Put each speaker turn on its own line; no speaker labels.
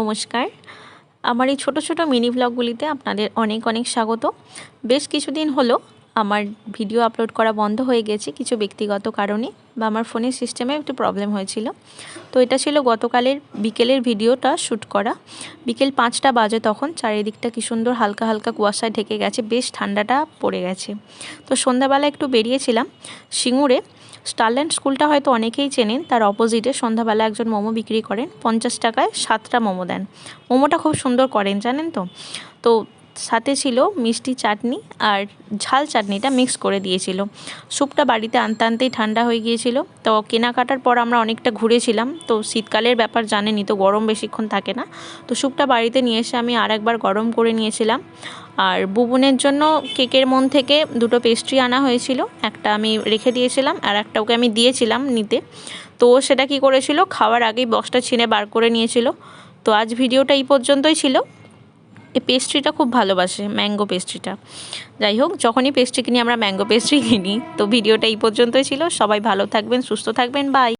নমস্কার, আমার এই ছোট ছোট মিনি ব্লগগুলিতে আপনাদের অনেক অনেক স্বাগত। বেশ কিছুদিন হলো আমার ভিডিও আপলোড করা বন্ধ হয়ে গেছে কিছু ব্যক্তিগত কারণে, বা আমার ফোনের সিস্টেমে একটু প্রবলেম হয়েছিল। তো এটা ছিল গতকালের বিকেলের ভিডিওটা শ্যুট করা। বিকেল 5টা বাজে, তখন চারিদিকটা কি সুন্দর হালকা হালকা কুয়াশায় ঢেকে গেছে, বেশ ঠান্ডাটা পড়ে গেছে। তো সন্ধ্যাবেলা একটু বেরিয়েছিলাম সিঙ্গুরে। স্টারল্যান্ড স্কুলটা হয়তো অনেকেই চেনেন, তার অপোজিটে সন্ধ্যাবেলা একজন মোমো বিক্রি করেন, 50 টাকায় 7টা মোমো দেন। মোমোটা খুব সুন্দর করেন জানেন তো। তো সাথে ছিল মিষ্টি চাটনি আর ঝাল চাটনিটা মিক্স করে দিয়েছিল। স্যুপটা বাড়িতে আনতে আনতেই ঠান্ডা হয়ে গিয়েছিল। তো কেনাকাটার পর আমরা অনেকটা ঘুরেছিলাম, তো শীতকালের ব্যাপার জানেনই তো, গরম বেশিক্ষণ থাকে না। তো স্যুপটা বাড়িতে নিয়ে এসে আমি আরেকবার গরম করে নিয়েছিলাম। আর বুবুনের জন্য কেকের মন থেকে দুটো পেস্ট্রি আনা হয়েছিল, একটা আমি রেখে দিয়েছিলাম আর একটা ওকে আমি দিয়েছিলাম নিতে। তো সেটা কি করেছিল, খাওয়ার আগেই বক্সটা ছিঁড়ে বার করে নিয়েছিল। তো আজ ভিডিওটা এই পর্যন্তই ছিল। এই পেস্ট্রিটা খুব ভালোবাসে, ম্যাঙ্গো পেস্ট্রিটা। যাই হোক, যখনই পেস্ট্রি কিনি আমরা ম্যাঙ্গো পেস্ট্রি কিনি। তো ভিডিওটা এই পর্যন্তই ছিল। সবাই ভালো থাকবেন, সুস্থ থাকবেন, বাই।